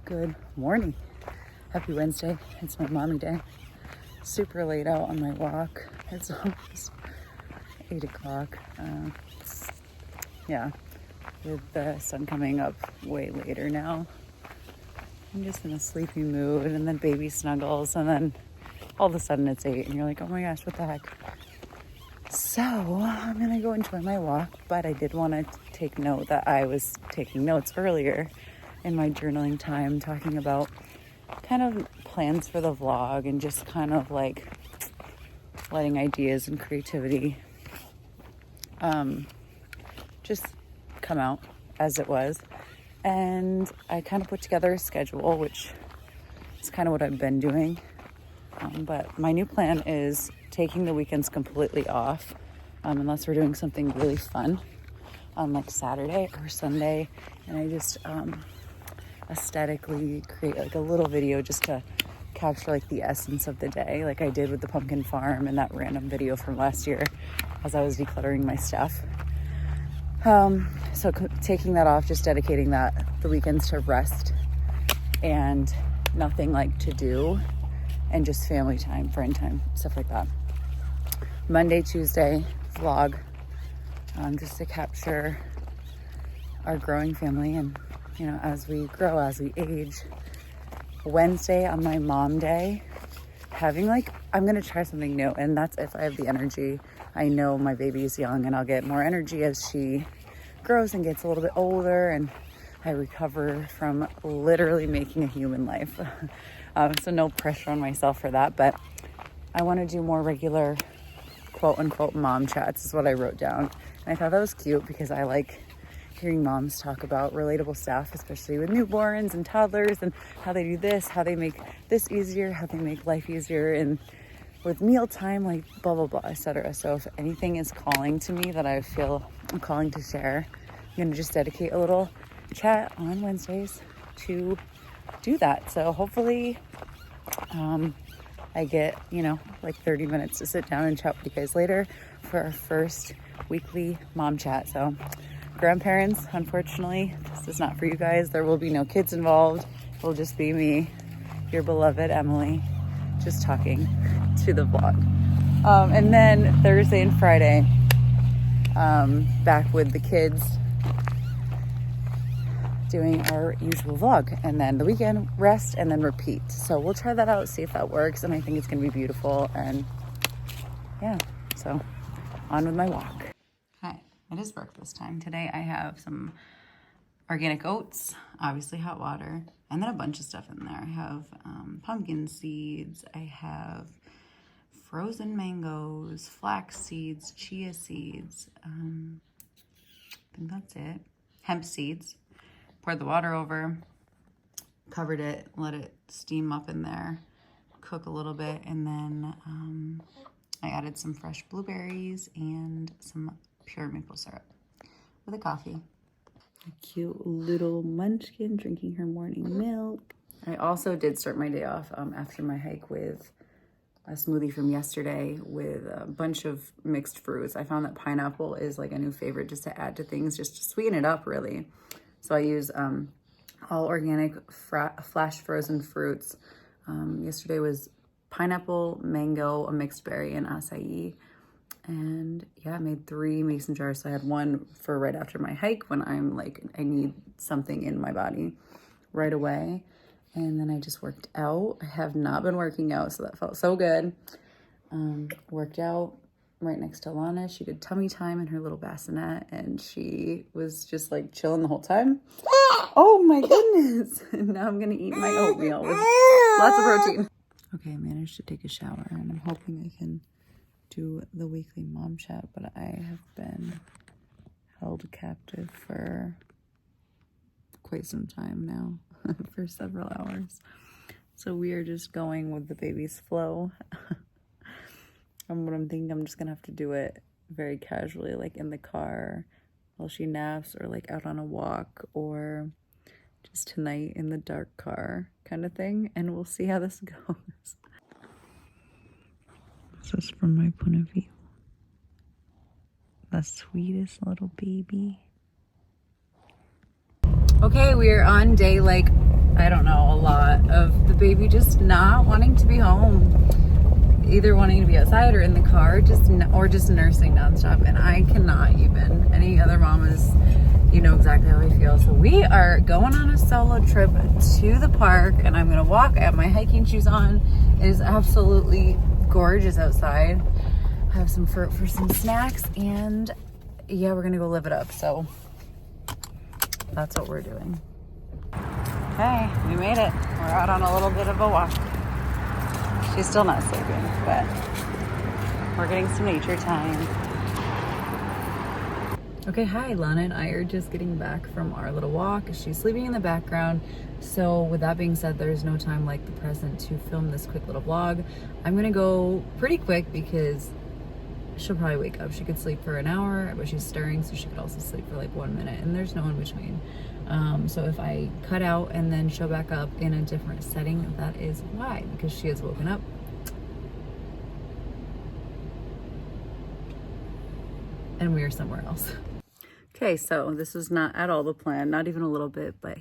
Good morning. Happy Wednesday. It's my mommy day. Super late out on my walk. It's almost 8 o'clock. Yeah, with the sun coming up way later now. I'm just in a sleepy mood, and then baby snuggles, and then all of a sudden it's 8 and you're like, oh my gosh, what the heck? So I'm gonna go enjoy my walk, but I did want to take note that I was taking notes earlier in my journaling time, talking about kind of plans for the vlog and just kind of like letting ideas and creativity just come out as it was. And I kind of put together a schedule, which is kind of what I've been doing. But my new plan is taking the weekends completely off, unless we're doing something really fun on like Saturday or Sunday. And I just aesthetically create like a little video just to capture like the essence of the day, like I did with the pumpkin farm and that random video from last year as I was decluttering my stuff. So taking that off, just dedicating the weekends to rest and nothing like to do, and just family time, friend time, stuff like that. Monday, Tuesday vlog, just to capture our growing family and, you know, as we grow, as we age. Wednesday on my mom day, having like, I'm gonna try something new, and that's if I have the energy. I know my baby's young and I'll get more energy as she grows and gets a little bit older and I recover from literally making a human life. So no pressure on myself for that, but I want to do more regular quote unquote mom chats is what I wrote down. And I thought that was cute because I like hearing moms talk about relatable stuff, especially with newborns and toddlers and how they do this, how they make this easier, how they make life easier, and with mealtime, like blah, blah, blah, etc. So if anything is calling to me that I feel I'm calling to share, I'm going to just dedicate a little chat on Wednesdays to do that. So hopefully I get, you know, like 30 minutes to sit down and chat with you guys later for our first weekly mom chat. So grandparents, unfortunately, this is not for you guys. There will be no kids involved. It will just be me, your beloved Emily, just talking to the vlog. And then Thursday and Friday, back with the kids doing our usual vlog, and then the weekend rest and then repeat. So we'll try that out, see if that works, and I think it's gonna be beautiful. And yeah, so on with my walk. Hi, it is breakfast time. Today I have some organic oats, obviously hot water, and then a bunch of stuff in there. I have pumpkin seeds, I have frozen mangoes, flax seeds, chia seeds, I think that's it, hemp seeds. Poured the water over, covered it, let it steam up in there, cook a little bit, and then I added some fresh blueberries and some pure maple syrup with a coffee. A cute little munchkin drinking her morning milk. I also did start my day off after my hike with a smoothie from yesterday with a bunch of mixed fruits. I found that pineapple is like a new favorite just to add to things, just to sweeten it up really. So I use all organic flash frozen fruits. Yesterday was pineapple, mango, a mixed berry, and acai. And yeah, I made 3 mason jars. So I had one for right after my hike when I'm like, I need something in my body right away. And then I just worked out. I have not been working out, so that felt so good. Worked out right next to Lana. She did tummy time in her little bassinet, and she was just like chilling the whole time. Oh my goodness. And now I'm gonna eat my oatmeal with lots of protein. Okay, I managed to take a shower, and I'm hoping I can do the weekly mom chat, but I have been held captive for quite some time now, for several hours. So we are just going with the baby's flow. And what I'm thinking, I'm just gonna have to do it very casually, like in the car while she naps, or like out on a walk, or just tonight in the dark car kind of thing. And we'll see how this goes. This is from my point of view. The sweetest little baby. Okay, we are on day like I don't know, a lot of the baby just not wanting to be home, either wanting to be outside or in the car, or just nursing nonstop. And I cannot even. Any other mamas, you know exactly how I feel. So we are going on a solo trip to the park, and I'm gonna walk. I have my hiking shoes on. It is absolutely gorgeous outside. I have some fruit for some snacks, and yeah, we're gonna go live it up. So that's what we're doing. Okay, we made it. We're out on a little bit of a walk. She's still not sleeping, but we're getting some nature time. Okay, hi, Lana and I are just getting back from our little walk. She's sleeping in the background. So with that being said, there's no time like the present to film this quick little vlog. I'm gonna go pretty quick because she'll probably wake up. She could sleep for an hour, but she's stirring, so she could also sleep for like 1 minute, and there's no in between. So if I cut out and then show back up in a different setting, that is why, because she has woken up. And we are somewhere else. Okay, so this was not at all the plan, not even a little bit, but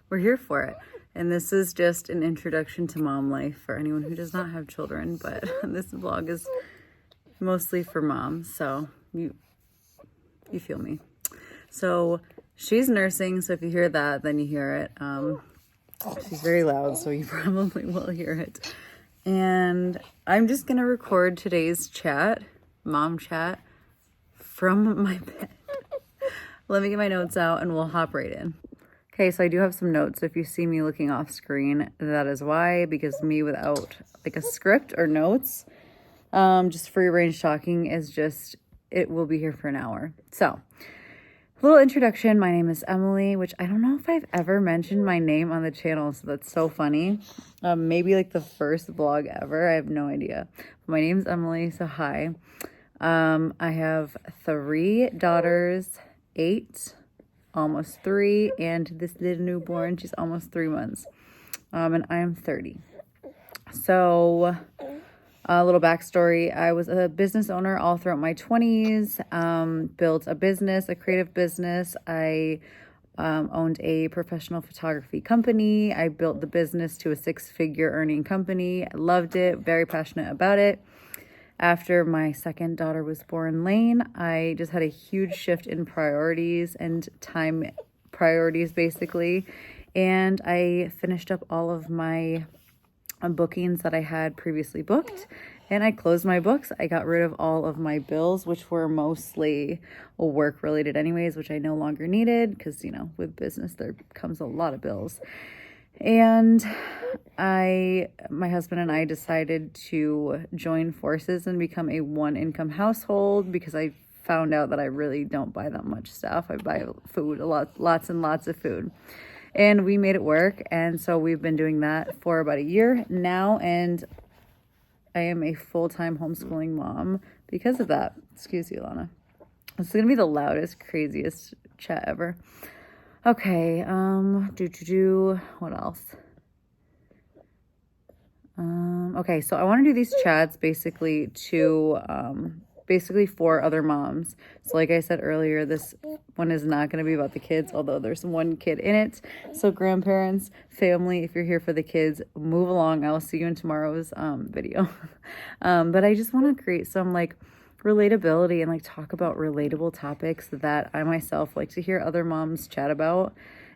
we're here for it. And this is just an introduction to mom life for anyone who does not have children, but this vlog is mostly for moms, so you feel me. So she's nursing, so if you hear that, then you hear it. She's very loud, so you probably will hear it. And I'm just gonna record today's chat, mom chat, from my bed. Let me get my notes out and we'll hop right in. Okay, so I do have some notes. If you see me looking off screen, that is why, because me without like a script or notes, just free range talking is just, it will be here for an hour. So, little introduction. My name is Emily, which I don't know if I've ever mentioned my name on the channel, so that's so funny. Maybe like the first vlog ever. I have no idea. My name's Emily, so hi. I have 3 daughters, 8, almost 3, and this little newborn, she's almost 3 months. And I am 30. So, a little backstory. I was a business owner all throughout my 20s, built a business, a creative business. I owned a professional photography company. I built the business to a 6-figure earning company. I loved it, very passionate about it. After my second daughter was born, Lane, I just had a huge shift in priorities and time priorities, basically. And I finished up all of my bookings that I had previously booked, and I closed my books. I got rid of all of my bills, which were mostly work related anyways, which I no longer needed because, you know, with business there comes a lot of bills. And my husband and I decided to join forces and become a 1-income household because I found out that I really don't buy that much stuff. I buy food, lots and lots of food. And we made it work. And so we've been doing that for about a year now. And I am a full-time homeschooling mom because of that. Excuse you, Lana. It's going to be the loudest, craziest chat ever. Okay. What else? Okay. So I want to do these chats basically for other moms. So like I said earlier, this one is not going to be about the kids, although there's 1 kid in it. So grandparents, family, if you're here for the kids, move along. I'll see you in tomorrow's video. But I just want to create some like relatability and like talk about relatable topics that I myself like to hear other moms chat about.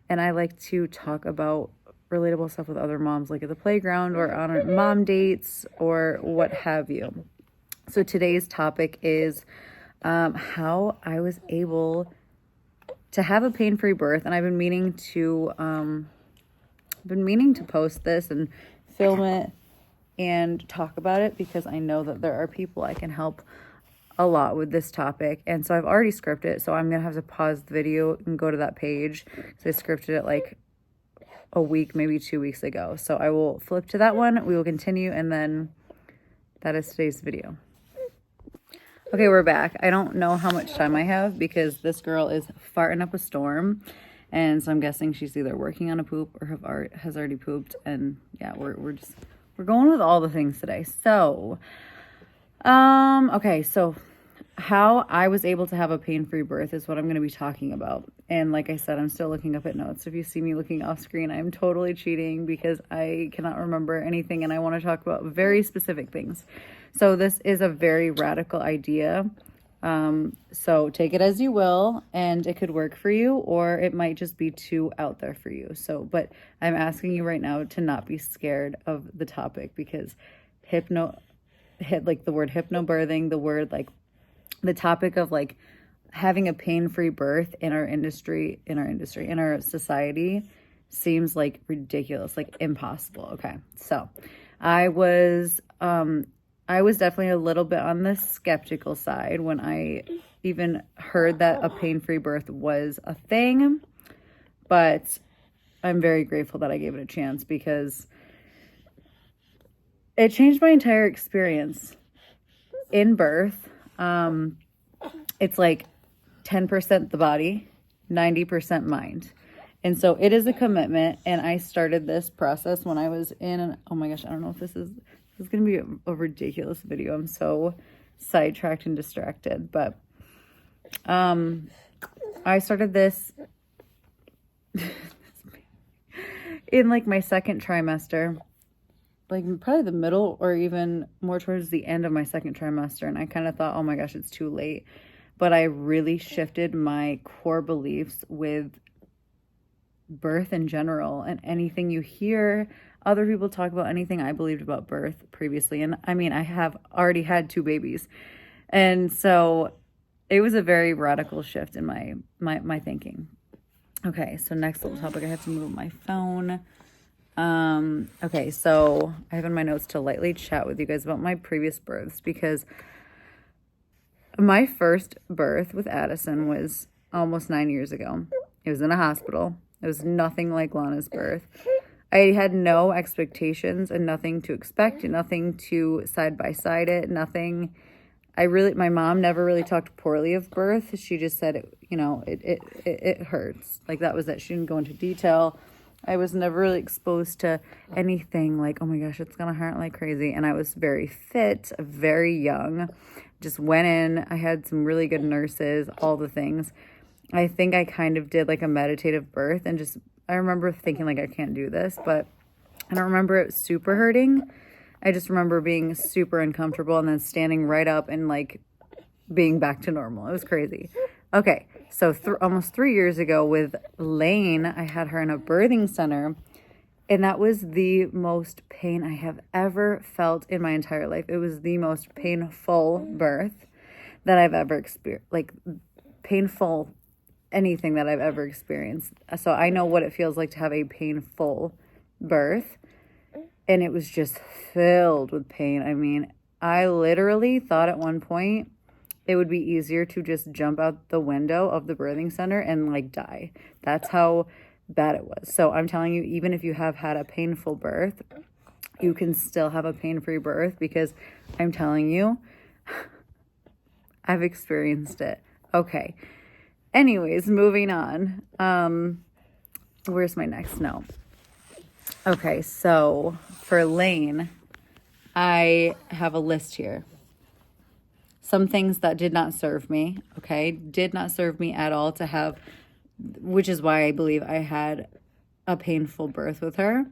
And I like to talk about relatable stuff with other moms, like at the playground or on mom dates or what have you. So today's topic is how I was able to have a pain-free birth, and I've been meaning to post this and film it and talk about it because I know that there are people I can help a lot with this topic. And so I've already scripted it, so I'm gonna have to pause the video and go to that page because I scripted it like a week, maybe 2 weeks ago. So I will flip to that one, we will continue, and then that is today's video. Okay, we're back. I don't know how much time I have because this girl is farting up a storm. And so I'm guessing she's either working on a poop or has already pooped. And yeah, we're going with all the things today. So, okay, so how I was able to have a pain-free birth is what I'm going to be talking about. And like I said, I'm still looking up at notes. If you see me looking off screen, I'm totally cheating because I cannot remember anything and I want to talk about very specific things. So this is a very radical idea. So take it as you will, and it could work for you, or it might just be too out there for you. So, but I'm asking you right now to not be scared of the topic, because like the word hypnobirthing, the word like the topic of like having a pain-free birth in our society seems like ridiculous, like impossible. Okay. So I was definitely a little bit on the skeptical side when I even heard that a pain-free birth was a thing, but I'm very grateful that I gave it a chance because it changed my entire experience in birth. It's like 10% the body, 90% mind. And so it is a commitment. And I started this process when I was oh my gosh, I don't know if this is going to be a ridiculous video. I'm so sidetracked and distracted, but, I started this in like my second trimester, like probably the middle or even more towards the end of my second trimester. And I kind of thought, oh my gosh, it's too late. But I really shifted my core beliefs with birth in general, and anything you hear other people talk about, anything I believed about birth previously. And I mean, I have already had 2 babies. And so it was a very radical shift in my thinking. Okay, so next little topic, I have to move my phone. Okay, so I have in my notes to lightly chat with you guys about my previous births, because my first birth with Addison was almost 9 years ago. It was in a hospital. It was nothing like Lana's birth. I had no expectations and nothing to expect, and nothing to side by side it, nothing. My mom never really talked poorly of birth. She just said, it hurts. Like that was it. She didn't go into detail. I was never really exposed to anything like, oh my gosh, it's going to hurt like crazy. And I was very fit, very young, just went in. I had some really good nurses, all the things. I think I kind of did like a meditative birth, and I remember thinking like, I can't do this, but I don't remember it super hurting. I just remember being super uncomfortable and then standing right up and like being back to normal. It was crazy. Okay, so almost 3 years ago with Lane, I had her in a birthing center, and that was the most pain I have ever felt in my entire life. It was the most painful birth that I've ever experienced, like painful anything that I've ever experienced. So I know what it feels like to have a painful birth, and it was just filled with pain. I mean, I literally thought at one point it would be easier to just jump out the window of the birthing center and like die. That's how bad it was. So I'm telling you, even if you have had a painful birth, you can still have a pain-free birth, because I'm telling you, I've experienced it. Okay. Anyways, moving on. Where's my next note? Okay, so for Lane, I have a list here. Some things that did not serve me, okay? Did not serve me at all to have, which is why I believe I had a painful birth with her.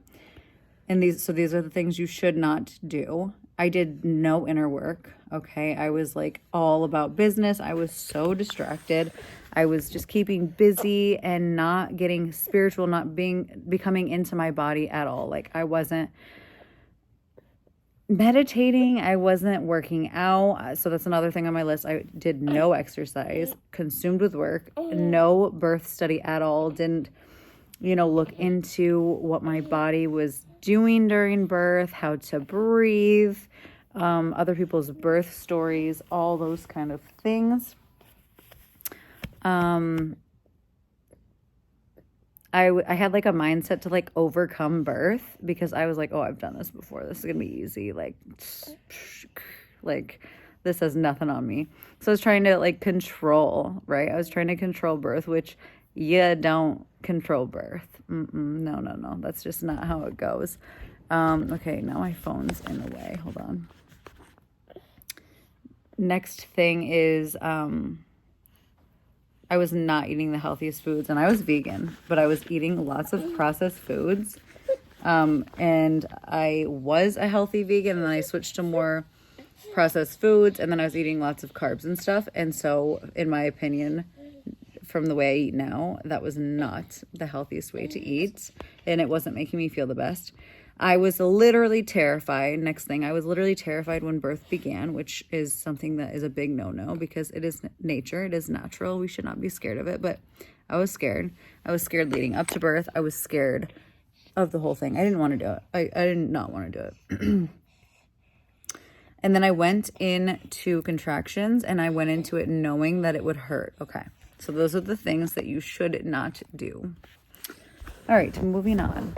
And these are the things you should not do. I did no inner work, okay? I was like all about business. I was so distracted. I was just keeping busy and not getting spiritual, not becoming into my body at all. Like I wasn't meditating. I wasn't working out. So that's another thing on my list. I did no exercise, consumed with work, no birth study at all. Didn't, look into what my body was doing during birth, how to breathe, other people's birth stories, all those kind of things. I had like a mindset to like overcome birth, because I was like, oh, I've done this before. This is going to be easy. Like this has nothing on me. So I was trying to like control, right? I was trying to control birth, which you don't control birth. No. That's just not how it goes. Okay, now my phone's in the way. Hold on. Next thing is I was not eating the healthiest foods, and I was vegan, but I was eating lots of processed foods. And I was a healthy vegan, and then I switched to more processed foods, and then I was eating lots of carbs and stuff. And so, in my opinion, from the way I eat now, that was not the healthiest way to eat, and it wasn't making me feel the best. I was literally terrified. Next thing, I was literally terrified when birth began, which is something that is a big no-no because it is nature. It is natural. We should not be scared of it, but I was scared. I was scared leading up to birth. I was scared of the whole thing. I didn't want to do it. I did not want to do it. And then I went into contractions, and I went into it knowing that it would hurt. Okay, so those are the things that you should not do. All right, moving on.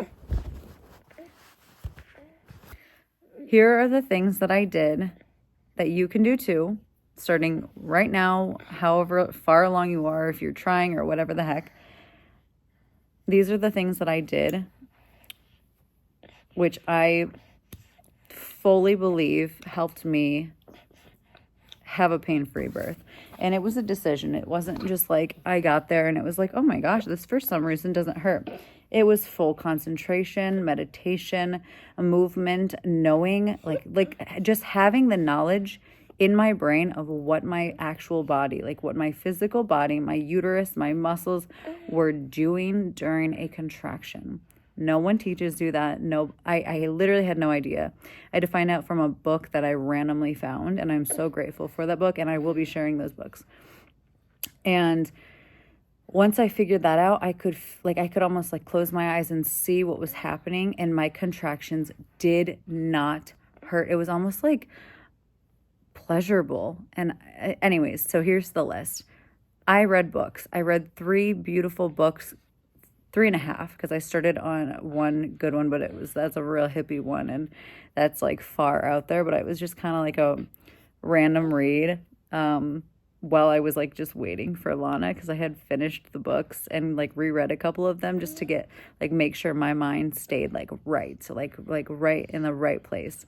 Here are the things that I did that you can do too, starting right now, however far along you are, if you're trying or whatever the heck. These are the things that I did, which I fully believe helped me have a pain-free birth. And it was a decision. It wasn't just like I got there and it was like, oh my gosh, this for some reason doesn't hurt. It was full concentration, meditation, movement, knowing, like just having the knowledge in my brain of what my actual body, like what my physical body, my uterus, my muscles were doing during a contraction. No one teaches you that. No, I literally had no idea. I had to find out from a book that I randomly found, and I'm so grateful for that book, and I will be sharing those books. And once I figured that out, I could almost like close my eyes and see what was happening, and my contractions did not hurt. It was almost like pleasurable. And anyways, so here's the list. I read books. I read 3 beautiful books, 3.5, because I started on one good one, but that's a real hippie one, and that's like far out there, but it was just kind of like a random read while I was like just waiting for Lana, because I had finished the books and like reread a couple of them just to get like make sure my mind stayed like right, so like right in the right place.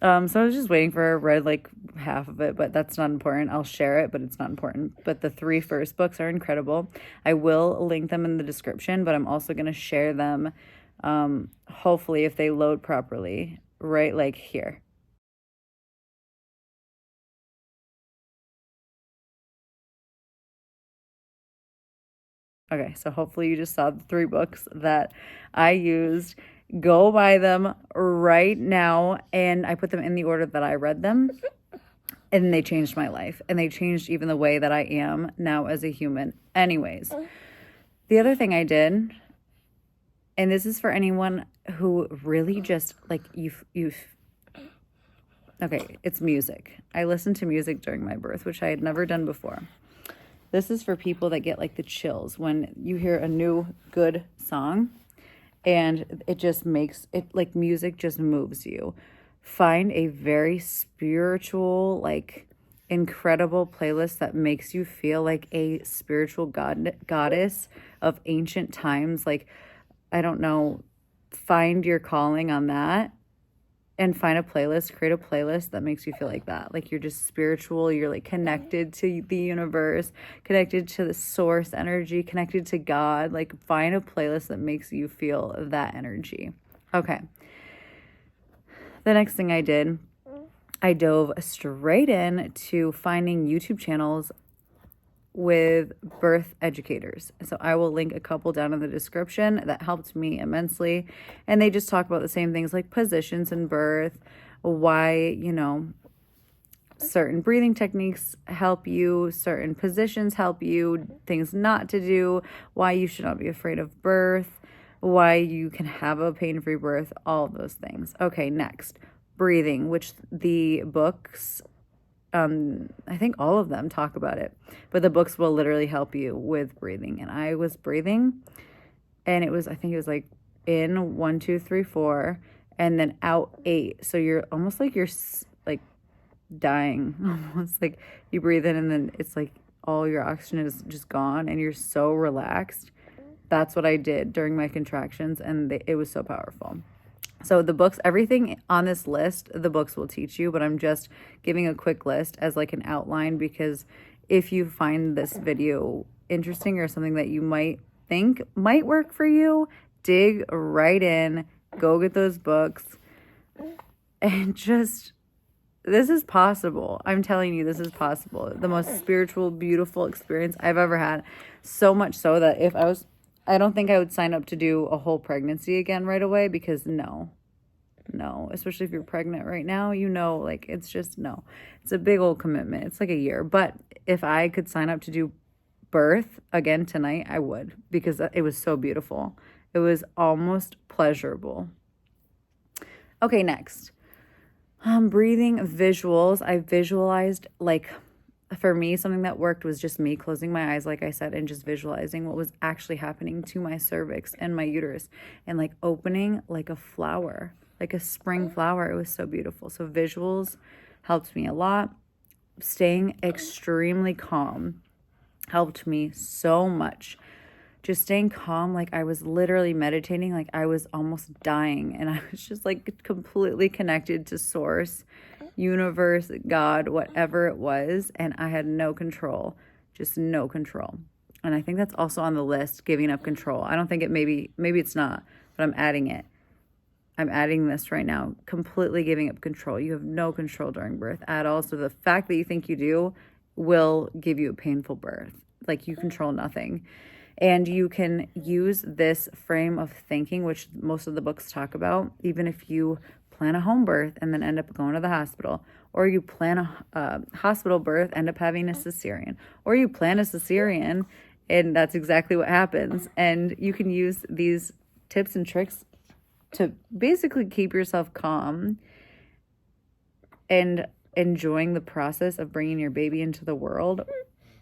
So I was just waiting for her. Read like half of it, but that's not important. I'll share it, but it's not important. But the 3 first books are incredible. I will link them in the description, but I'm also going to share them, hopefully if they load properly, right like here. Okay, so hopefully you just saw the 3 books that I used. Go buy them right now, and I put them in the order that I read them, and they changed my life, and they changed even the way that I am now as a human. Anyways, the other thing I did, and this is for anyone who really just like okay, it's music. I listened to music during my birth, which I had never done before. This is for people that get like the chills when you hear a new good song. And it just makes it like music just moves you. Find a very spiritual, like incredible playlist that makes you feel like a spiritual goddess of ancient times. Like, I don't know, find your calling on that and find a playlist, create a playlist that makes you feel like that. Like you're just spiritual, you're like connected to the universe, connected to the source energy, connected to God. Like find a playlist that makes you feel that energy. Okay. The next thing I did, I dove straight in to finding YouTube channels with birth educators. So I will link a couple down in the description that helped me immensely. And they just talk about the same things like positions in birth, why, certain breathing techniques help you, certain positions help you, things not to do, why you should not be afraid of birth, why you can have a pain-free birth, all of those things. Okay, next, breathing, which the books, I think all of them talk about it, but the books will literally help you with breathing. And I was breathing, and I think it was like in 1, 2, 3, 4, and then out 8. So you're almost like you're like dying, almost like you breathe in and then it's like all your oxygen is just gone and you're so relaxed. That's what I did during my contractions, and it was so powerful. So the books, everything on this list, the books will teach you, but I'm just giving a quick list as like an outline, because if you find this video interesting or something that you might think might work for you, dig right in, go get those books, and just, this is possible. I'm telling you, this is possible. The most spiritual, beautiful experience I've ever had. So much so that I don't think I would sign up to do a whole pregnancy again right away, because no, especially if you're pregnant right now, like, it's just, no, it's a big old commitment. It's like a year. But if I could sign up to do birth again tonight, I would, because it was so beautiful. It was almost pleasurable. Okay, next. Breathing visuals. I visualized, like, for me, something that worked was just me closing my eyes, like I said, and just visualizing what was actually happening to my cervix and my uterus, and like opening like a flower, like a spring flower. It was so beautiful. So visuals helped me a lot. Staying extremely calm helped me so much. Just staying calm, like I was literally meditating, like I was almost dying, and I was just like completely connected to source, universe, God, whatever it was, and I had no control, just no control. And I think that's also on the list, giving up control. I don't think maybe it's not, but I'm adding it. I'm adding this right now, completely giving up control. You have no control during birth at all. So the fact that you think you do will give you a painful birth. Like, you control nothing. And you can use this frame of thinking, which most of the books talk about, even if you plan a home birth and then end up going to the hospital, or you plan a hospital birth, end up having a cesarean, or you plan a cesarean and that's exactly what happens. And you can use these tips and tricks to basically keep yourself calm and enjoying the process of bringing your baby into the world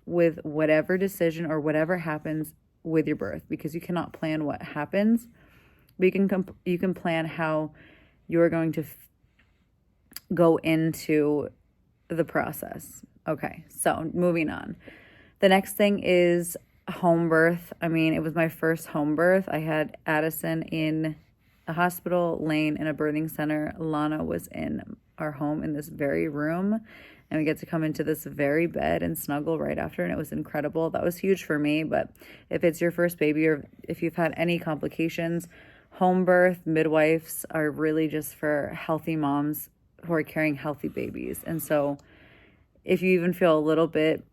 with whatever decision or whatever happens with your birth, because you cannot plan what happens, but you can plan how you're going to go into the process. Okay, so moving on. The next thing is home birth. I mean, it was my first home birth. I had Addison in a hospital, Lane in a birthing center. Lana was in our home in this very room, and we get to come into this very bed and snuggle right after, and it was incredible. That was huge for me. But if it's your first baby, or if you've had any complications, home birth, midwives are really just for healthy moms who are carrying healthy babies. And so if you even feel a little bit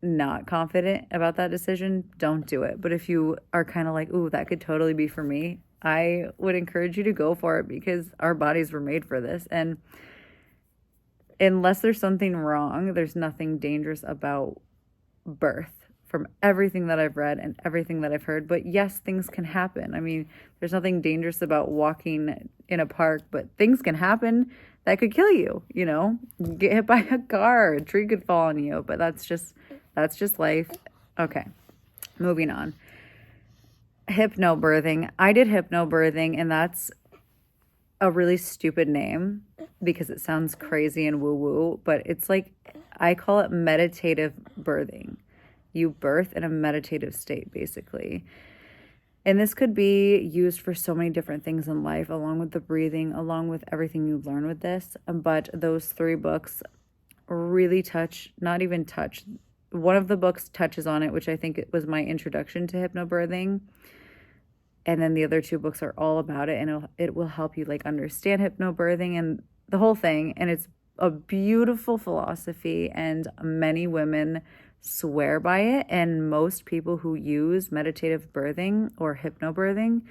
not confident about that decision, don't do it. But if you are kind of like, ooh, that could totally be for me, I would encourage you to go for it, because our bodies were made for this. And unless there's something wrong, there's nothing dangerous about birth, from everything that I've read and everything that I've heard. But yes, things can happen. I mean, there's nothing dangerous about walking in a park, but things can happen that could kill you, get hit by a car, a tree could fall on you, but that's just life. Okay, moving on. Hypnobirthing. I did hypnobirthing, and that's a really stupid name because it sounds crazy and woo-woo, but it's like, I call it meditative birthing. You birth in a meditative state, basically. And this could be used for so many different things in life, along with the breathing, along with everything you learn with this. But those 3 books really one of the books touches on it, which I think it was my introduction to hypnobirthing. And then the other 2 books are all about it, and it will help you like understand hypnobirthing and the whole thing. And it's a beautiful philosophy, and many women swear by it. And most people who use meditative birthing or hypnobirthing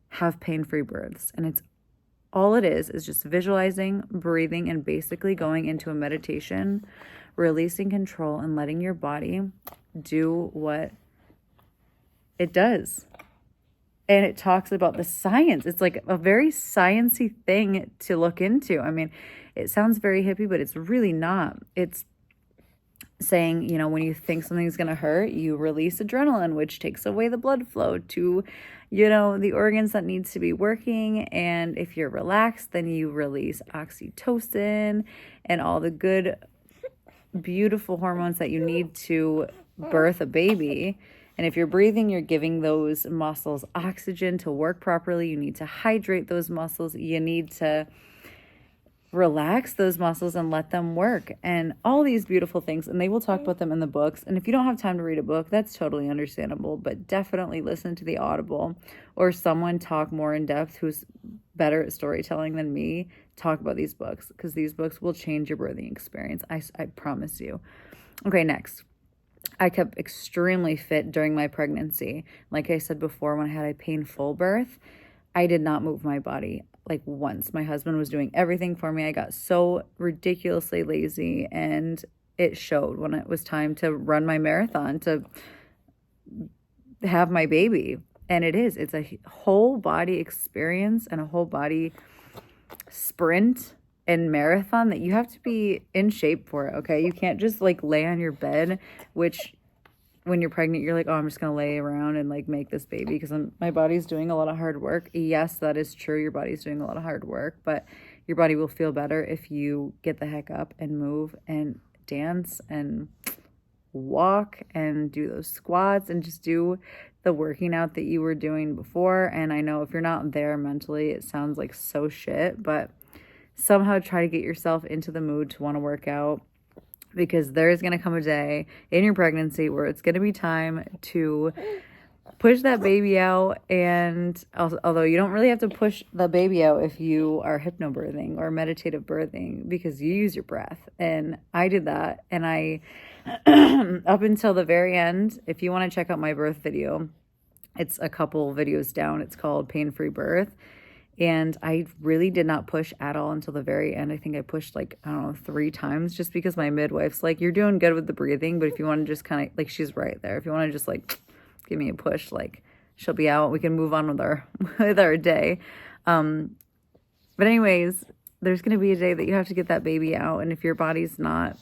have pain-free births. And it's all it is just visualizing, breathing, and basically going into a meditation, releasing control and letting your body do what it does. And it talks about the science. It's like a very sciencey thing to look into. I mean, it sounds very hippie, but it's really not. It's saying, when you think something's going to hurt, you release adrenaline, which takes away the blood flow to, the organs that needs to be working. And if you're relaxed, then you release oxytocin and all the good, beautiful hormones that you need to birth a baby. And if you're breathing, you're giving those muscles oxygen to work properly. You need to hydrate those muscles. You need to relax those muscles and let them work, and all these beautiful things. And they will talk about them in the books. And if you don't have time to read a book, that's totally understandable, but definitely listen to the Audible or someone talk more in depth who's better at storytelling than me talk about these books, because these books will change your birthing experience. I promise you. Okay, next. I kept extremely fit during my pregnancy. Like I said before, when I had a painful birth, I did not move my body like once. My husband was doing everything for me. I got so ridiculously lazy, and it showed when it was time to run my marathon, to have my baby. And it's a whole body experience and a whole body sprint and marathon that you have to be in shape for it, okay? You can't just like lay on your bed, which when you're pregnant, you're like, oh, I'm just going to lay around and like make this baby because my body's doing a lot of hard work. Yes, that is true. Your body's doing a lot of hard work, but your body will feel better if you get the heck up and move and dance and walk and do those squats and just do the working out that you were doing before. And I know if you're not there mentally, it sounds like so shit, but somehow try to get yourself into the mood to want to work out, because there is going to come a day in your pregnancy where it's going to be time to push that baby out. And although you don't really have to push the baby out if you are hypnobirthing or meditative birthing, because you use your breath. And I did that. And I, up until the very end, if you want to check out my birth video, it's a couple videos down. It's called Pain-Free Birth. And I really did not push at all until the very end. I think I pushed like, I don't know, 3 times, just because my midwife's like, you're doing good with the breathing, but if you want to just kind of, like, she's right there. If you want to just like give me a push, like, she'll be out. We can move on with our day. But anyways, there's going to be a day that you have to get that baby out. And if your body's not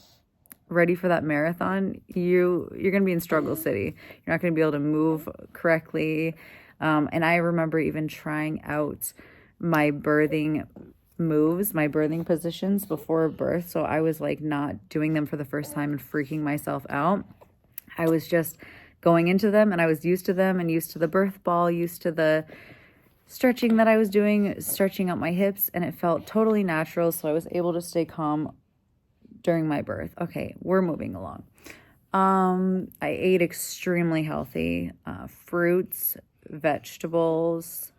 ready for that marathon, you're going to be in struggle city. You're not going to be able to move correctly. And I remember even trying out my birthing moves, my birthing positions before birth. So I was like not doing them for the first time and freaking myself out. I was just going into them, and I was used to them and used to the birth ball, used to the stretching that I was doing, stretching out my hips, and it felt totally natural. So I was able to stay calm during my birth. Okay, we're moving along. I ate extremely healthy, fruits, vegetables,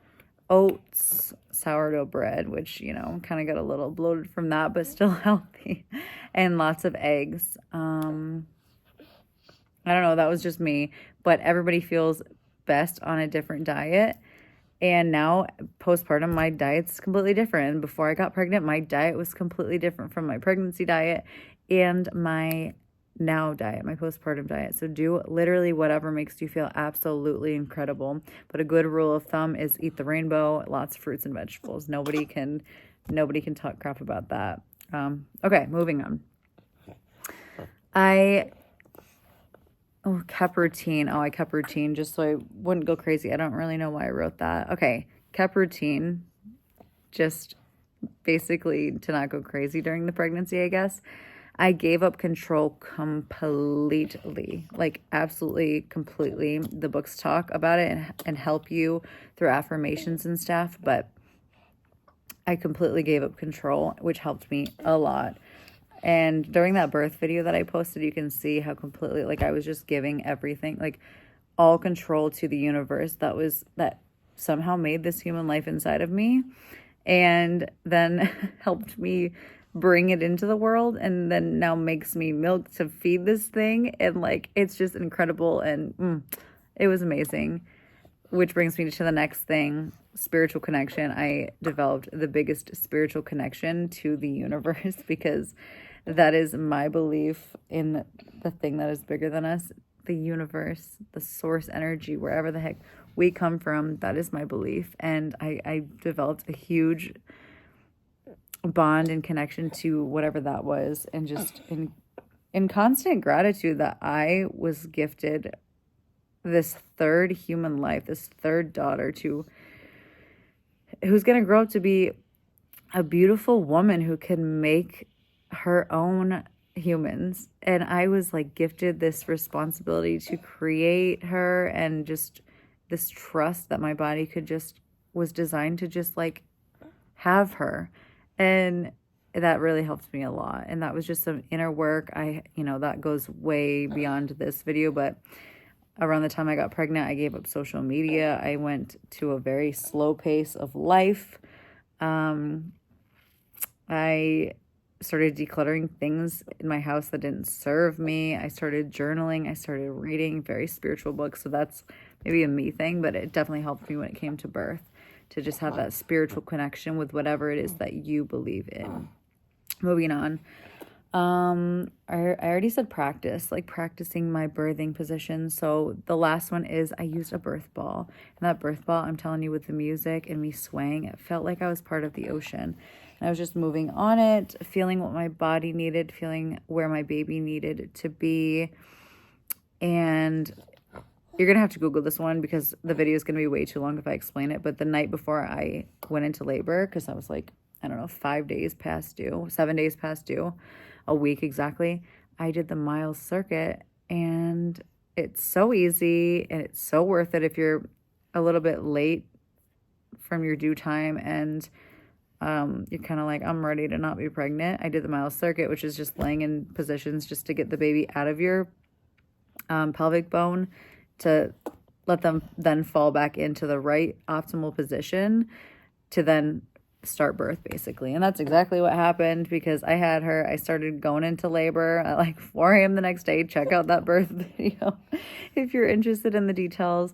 oats, sourdough bread, which, you know, kind of got a little bloated from that, but still healthy, and lots of eggs. I don't know, that was just me, but everybody feels best on a different diet. And now postpartum, my diet's completely different. And before I got pregnant, my diet was completely different from my pregnancy diet and my now diet, my postpartum diet. So do literally whatever makes you feel absolutely incredible. But a good rule of thumb is eat the rainbow, lots of fruits and vegetables. Nobody can talk crap about that. Okay, moving on. I kept routine. I kept routine just so I wouldn't go crazy. I don't really know why I wrote that. Okay, kept routine just basically to not go crazy during the pregnancy, I guess. I gave up control completely, like absolutely, completely. The books talk about it and help you through affirmations and stuff, but I completely gave up control, which helped me a lot. And during that birth video that I posted, you can see how completely, like, I was just giving everything, like all control to the universe that somehow made this human life inside of me, and then helped me bring it into the world, and then now makes me milk to feed this thing. And like, it's just incredible. And it was amazing, which brings me to the next thing, spiritual connection. I developed the biggest spiritual connection to the universe, because that is my belief in the thing that is bigger than us, the universe, the source energy, wherever the heck we come from. That is my belief. And I developed a huge bond and connection to whatever that was, and just in constant gratitude that I was gifted this third human life, this third daughter, who's going to grow up to be a beautiful woman who can make her own humans. And I was like gifted this responsibility to create her, and just this trust that my body could just, was designed to just like have her. And that really helped me a lot. And that was just some inner work. That goes way beyond this video, but around the time I got pregnant, I gave up social media. I went to a very slow pace of life. I started decluttering things in my house that didn't serve me. I started journaling. I started reading very spiritual books. So that's maybe a me thing, but it definitely helped me when it came to birth, to just have that spiritual connection with whatever it is that you believe in. Moving on. I already said practice, like practicing my birthing position. So the last one is I used a birth ball. And that birth ball, I'm telling you, with the music and me swaying, it felt like I was part of the ocean. And I was just moving on it, feeling what my body needed, feeling where my baby needed to be. And you're going to have to Google this one because the video is going to be way too long if I explain it. But the night before I went into labor, because I was like, I don't know, 7 days past due, a week exactly, I did the mile circuit, and it's so easy and it's so worth it if you're a little bit late from your due time and you're kind of like, I'm ready to not be pregnant. I did the mile circuit, which is just laying in positions just to get the baby out of your pelvic bone, to let them then fall back into the right optimal position to then start birth, basically. And that's exactly what happened, because I had her. I started going into labor at like 4 a.m. the next day. Check out that birth video if you're interested in the details.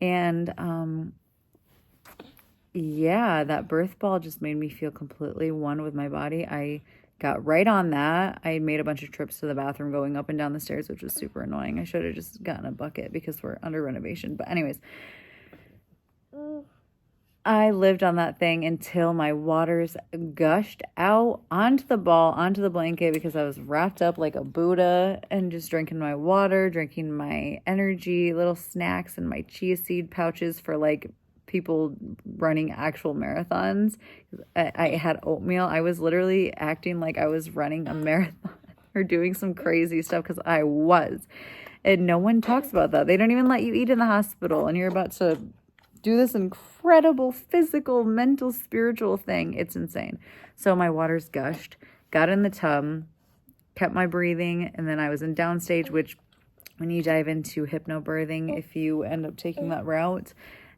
And yeah, that birth ball just made me feel completely one with my body. I got right on that. I made a bunch of trips to the bathroom going up and down the stairs, which was super annoying. I should have just gotten a bucket because we're under renovation. But anyways, I lived on that thing until my waters gushed out onto the ball, onto the blanket, because I was wrapped up like a Buddha and just drinking my water, drinking my energy, little snacks, and my chia seed pouches for like people running actual marathons. I had oatmeal. I was literally acting like I was running a marathon or doing some crazy stuff, because I was. And no one talks about that. They don't even let you eat in the hospital, and you're about to do this incredible physical, mental, spiritual thing. It's insane. So my waters gushed, got in the tub, kept my breathing, and then I was in downstage, which when you dive into hypnobirthing, if you end up taking that route,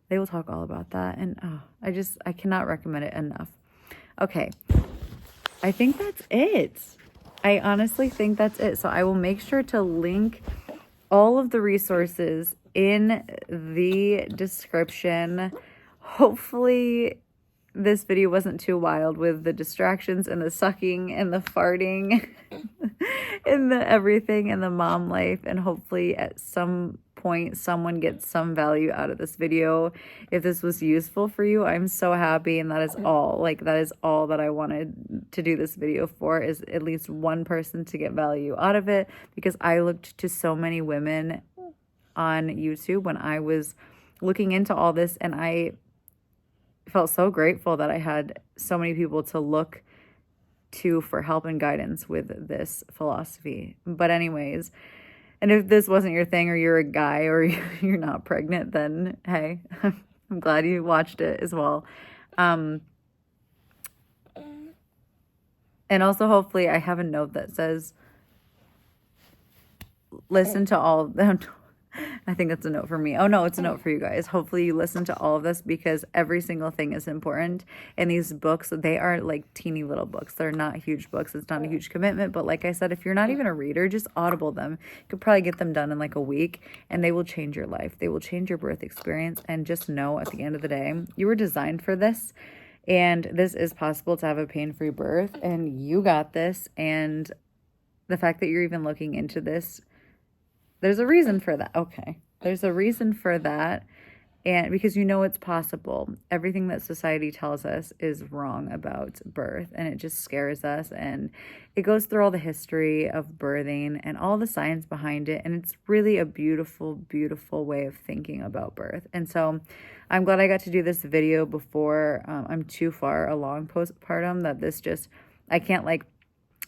they will talk all about that. And I cannot recommend it enough. Okay. I think that's it. I honestly think that's it. So I will make sure to link all of the resources in the description. Hopefully this video wasn't too wild with the distractions and the sucking and the farting and the everything and the mom life. And hopefully at some point someone gets some value out of this video. If this was useful for you, I'm so happy. And that is all. Like, that is all that I wanted to do this video for, is at least one person to get value out of it, because I looked to so many women on YouTube when I was looking into all this, and I felt so grateful that I had so many people to look to for help and guidance with this philosophy. But anyways, and if this wasn't your thing, or you're a guy, or you're not pregnant, then hey, I'm glad you watched it as well. And also, hopefully, I have a note that says, listen to all I think that's a note for me. Oh no, it's a note for you guys. Hopefully you listen to all of this, because every single thing is important. And these books, they are like teeny little books. They're not huge books. It's not a huge commitment. But like I said, if you're not even a reader, just audible them. You could probably get them done in like a week, and they will change your life. They will change your birth experience. And just know, at the end of the day, you were designed for this. And this is possible to have a pain-free birth. And you got this. And the fact that you're even looking into this, there's a reason for that. Okay. There's a reason for that. And because you know it's possible. Everything that society tells us is wrong about birth, and it just scares us. And it goes through all the history of birthing and all the science behind it. And it's really a beautiful, beautiful way of thinking about birth. And so I'm glad I got to do this video before I'm too far along postpartum, that this just, I can't like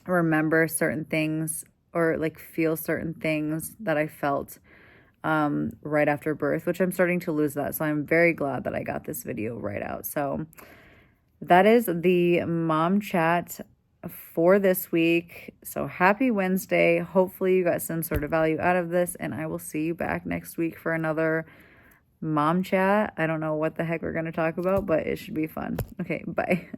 remember certain things or like feel certain things that I felt right after birth, which I'm starting to lose that. So I'm very glad that I got this video right out. So that is the mom chat for this week. So happy Wednesday. Hopefully you got some sort of value out of this, and I will see you back next week for another mom chat. I don't know what the heck we're going to talk about, but it should be fun. Okay, bye.